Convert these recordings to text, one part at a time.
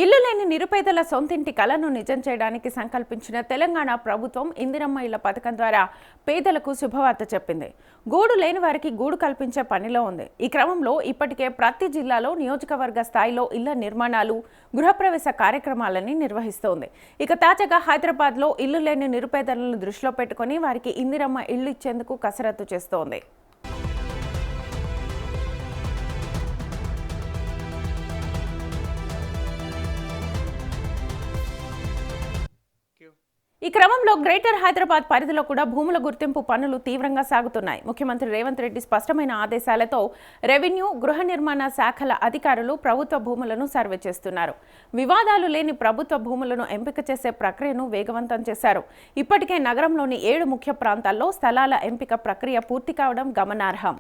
ఇల్లు లేని నిరుపేదల సొంతింటి కలను నిజం చేయడానికి సంకల్పించిన తెలంగాణ ప్రభుత్వం ఇందిరమ్మ ఇళ్ల పథకం ద్వారా పేదలకు శుభవార్త చెప్పింది. గూడు లేని వారికి గూడు కల్పించే పనిలో ఉంది. ఈ క్రమంలో ఇప్పటికే ప్రతి జిల్లాలో నియోజకవర్గ స్థాయిలో ఇళ్ల నిర్మాణాలు, గృహప్రవేశ కార్యక్రమాలని నిర్వహిస్తోంది. ఇక తాజాగా హైదరాబాద్లో ఇల్లు లేని నిరుపేదలను దృష్టిలో పెట్టుకుని వారికి ఇందిరమ్మ ఇళ్లు ఇచ్చేందుకు కసరత్తు చేస్తోంది. ఈ క్రమంలో గ్రేటర్ హైదరాబాద్ పరిధిలో కూడా భూముల గుర్తింపు పనులు తీవ్రంగా సాగుతున్నాయి. ముఖ్యమంత్రి రేవంత్ రెడ్డి స్పష్టమైన ఆదేశాలతో రెవెన్యూ, గృహ నిర్మాణ శాఖల అధికారులు ప్రభుత్వ భూములను సర్వే చేస్తున్నారు. వివాదాలు లేని ప్రభుత్వ భూములను ఎంపిక చేసే ప్రక్రియను వేగవంతం చేశారు. ఇప్పటికే నగరంలోని 7 ముఖ్య ప్రాంతాల్లో స్థలాల ఎంపిక ప్రక్రియ పూర్తి కావడం గమనార్హం.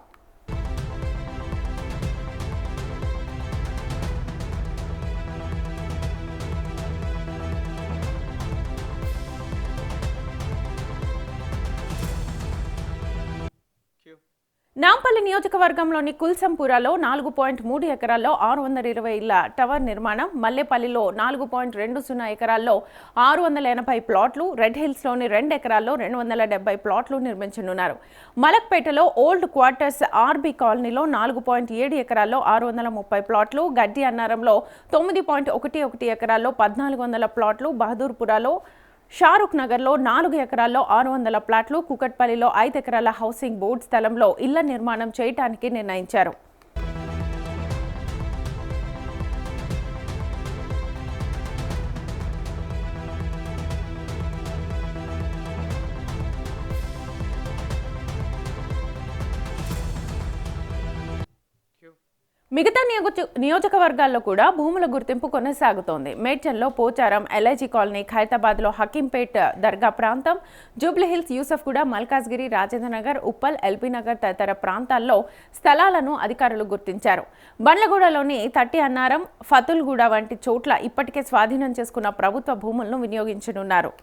నాంపల్లి నియోజకవర్గంలోని కుల్సంపురాలో 4.3 ఎకరాల్లో 620 ఇళ్ల టవర్ నిర్మాణం, మల్లేపల్లిలో 4.20 ఎకరాల్లో 680 ప్లాట్లు, రెడ్ హిల్స్లోని 2 ఎకరాల్లో 270 ప్లాట్లు నిర్మించనున్నారు. మలక్పేటలో ఓల్డ్ క్వార్టర్స్ ఆర్బీ కాలనీలో 4.7 ఎకరాల్లో 630 ప్లాట్లు, గడ్డి అన్నారంలో 9.11 ఎకరాల్లో 1400 ప్లాట్లు, బహదూర్పురాలో షారుఖ్ నగర్లో 4 ఎకరాల్లో 600 ప్లాట్లు, కుకట్పల్లిలో 5 ఎకరాల హౌసింగ్ బోర్డు స్థలంలో ఇళ్ల నిర్మాణం చేయడానికి నిర్ణయించారు. మిగతా నియోజకవర్గాల్లో కూడా భూముల గుర్తింపు కొనసాగుతోంది. మేడ్చల్లో పోచారం, ఎల్ఐజీ కాలనీ, ఖైరతాబాద్లో హకీంపేట్ దర్గా ప్రాంతం, జూబ్లీహిల్స్, యూసఫ్గూడ, మల్కాజ్గిరి, రాజేంద్రనగర్, ఉప్పల్, ఎల్బీ నగర్ తదితర ప్రాంతాల్లో స్థలాలను అధికారులు గుర్తించారు. బండ్లగూడలోని తట్టి అన్నారం, ఫతుల్గూడ వంటి చోట్ల ఇప్పటికే స్వాధీనం చేసుకున్న ప్రభుత్వ భూములను వినియోగించనున్నారు.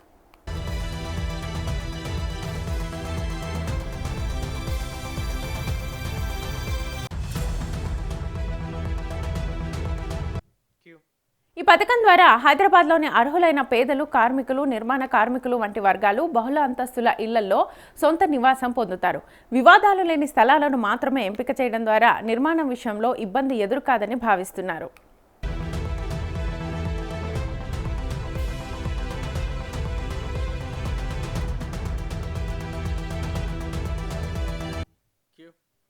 ఈ పథకం ద్వారా హైదరాబాద్లోని అర్హులైన పేదలు, కార్మికులు, నిర్మాణ కార్మికులు వంటి వర్గాలు బహుళ అంతస్తుల ఇళ్లలో సొంత నివాసం పొందుతారు. వివాదాలు లేని స్థలాలను మాత్రమే ఎంపిక చేయడం ద్వారా నిర్మాణం విషయంలో ఇబ్బంది ఎదురుకాదని భావిస్తున్నారు.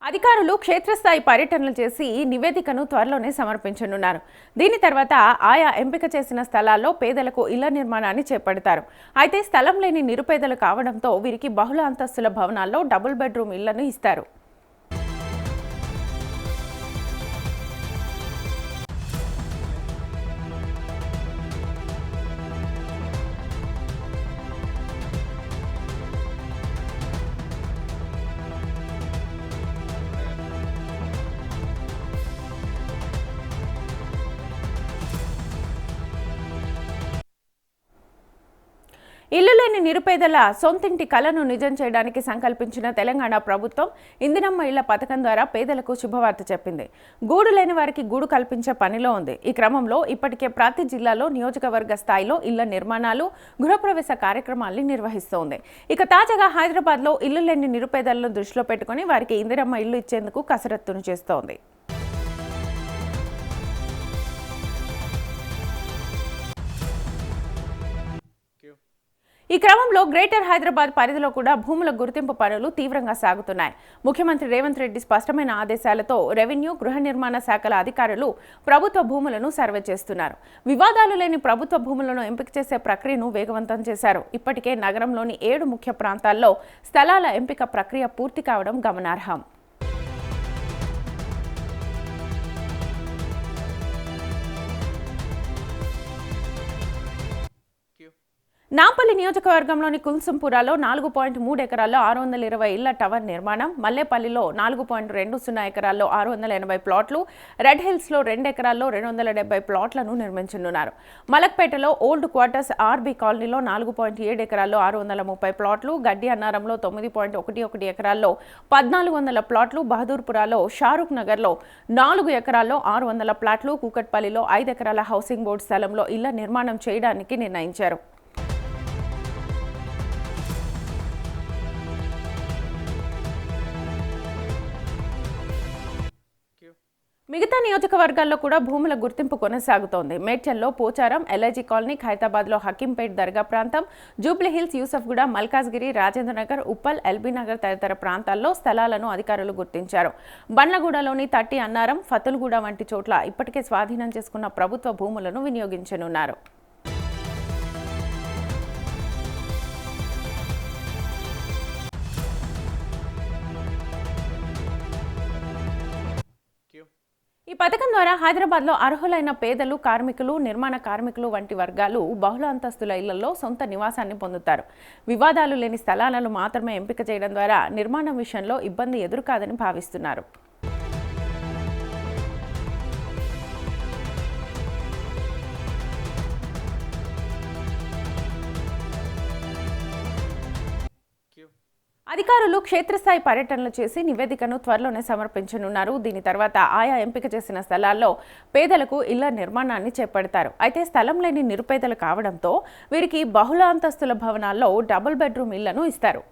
అధికారులు క్షేత్రస్థాయి పర్యటనలు చేసి నివేదికను త్వరలోనే సమర్పించనున్నారు. దీని తర్వాత ఆయా ఎంపిక చేసిన స్థలాల్లో పేదలకు ఇళ్ల నిర్మాణాన్ని చేపడతారు. అయితే స్థలం లేని నిరుపేదలు కావడంతో వీరికి బహుళ అంతస్తుల భవనాల్లో డబుల్ బెడ్రూమ్ ఇళ్లను ఇస్తారు. ఇల్లు లేని నిరుపేదల సొంతింటి కలను నిజం చేయడానికి సంకల్పించిన తెలంగాణ ప్రభుత్వం ఇందిరమ్మ ఇళ్ల పథకం ద్వారా పేదలకు శుభవార్త చెప్పింది. గూడు లేని వారికి గూడు కల్పించే పనిలో ఉంది. ఈ క్రమంలో ఇప్పటికే ప్రతి జిల్లాలో నియోజకవర్గ స్థాయిలో ఇళ్ల నిర్మాణాలు, గృహప్రవేశ కార్యక్రమాల్ని నిర్వహిస్తోంది. ఇక తాజాగా హైదరాబాద్లో ఇల్లు లేని నిరుపేదలను దృష్టిలో పెట్టుకుని వారికి ఇందిరమ్మ ఇళ్లు ఇచ్చేందుకు కసరత్తును చేస్తోంది. ఈ క్రమంలో గ్రేటర్ హైదరాబాద్ పరిధిలో కూడా భూముల గుర్తింపు పనులు తీవ్రంగా సాగుతున్నాయి. ముఖ్యమంత్రి రేవంత్ రెడ్డి స్పష్టమైన ఆదేశాలతో రెవెన్యూ, గృహ నిర్మాణ శాఖల అధికారులు ప్రభుత్వ భూములను సర్వే చేస్తున్నారు. వివాదాలు లేని ప్రభుత్వ భూములను ఎంపిక చేసే ప్రక్రియను వేగవంతం చేశారు. ఇప్పటికే నగరంలోని 7 ముఖ్య ప్రాంతాల్లో స్థలాల ఎంపిక ప్రక్రియ పూర్తి కావడం గమనార్హం. నాంపల్లి నియోజకవర్గంలోని కుల్సంపురాలో 4.3 ఎకరాల్లో 620 ఇళ్ల టవర్ నిర్మాణం, మల్లేపల్లిలో 4.20 ఎకరాల్లో 680 ప్లాట్లు, రెడ్ హిల్స్లో 2 ఎకరాల్లో 270 ప్లాట్లను నిర్మించనున్నారు. మలక్పేటలో ఓల్డ్ క్వార్టర్స్ ఆర్బీ కాలనీలో 4.7 ఎకరాల్లో 630 ప్లాట్లు, గడ్డి అన్నారంలో 9.11 ఎకరాల్లో 1400 ప్లాట్లు, బహదూర్పురాలో షారుఖ్ నగర్లో 4 ఎకరాల్లో 600 ప్లాట్లు, కూకట్పల్లిలో 5 ఎకరాల హౌసింగ్ బోర్డు స్థలంలో ఇళ్ల నిర్మాణం చేయడానికి నిర్ణయించారు. మిగతా నియోజకవర్గాల్లో కూడా భూముల గుర్తింపు కొనసాగుతోంది. మేడ్చల్లో పోచారం, ఎల్ఐజీ కాలనీ, ఖైతాబాద్లో హకీంపేట్ దర్గా ప్రాంతం, జూబ్లీహిల్స్, యూసఫ్గూడ, మల్కాజ్గిరి, రాజేంద్రనగర్, ఉప్పల్, ఎల్బీనగర్ తదితర ప్రాంతాల్లో స్థలాలను అధికారులు గుర్తించారు. బండ్లగూడలోని తట్టి అన్నారం, ఫతుల్గూడ వంటి చోట్ల ఇప్పటికే స్వాధీనం చేసుకున్న ప్రభుత్వ భూములను వినియోగించనున్నారు. ఈ పథకం ద్వారా హైదరాబాద్లో అర్హులైన పేదలు, కార్మికులు, నిర్మాణ కార్మికులు వంటి వర్గాలు బహుళ అంతస్తుల ఇళ్లలో సొంత నివాసాన్ని పొందుతారు. వివాదాలు లేని స్థలాలను మాత్రమే ఎంపిక చేయడం ద్వారా నిర్మాణం విషయంలో ఇబ్బంది ఎదురుకాదని భావిస్తున్నారు. అధికారులు క్షేత్రస్థాయి పర్యటనలు చేసి నివేదికను త్వరలోనే సమర్పించనున్నారు. దీని తర్వాత ఆయా ఎంపిక చేసిన స్థలాల్లో పేదలకు ఇళ్ల నిర్మాణాన్ని చేపడతారు. అయితే స్థలం లేని నిరుపేదలు కావడంతో వీరికి బహుళ అంతస్తుల భవనాల్లో డబుల్ బెడ్రూమ్ ఇళ్లను ఇస్తారు.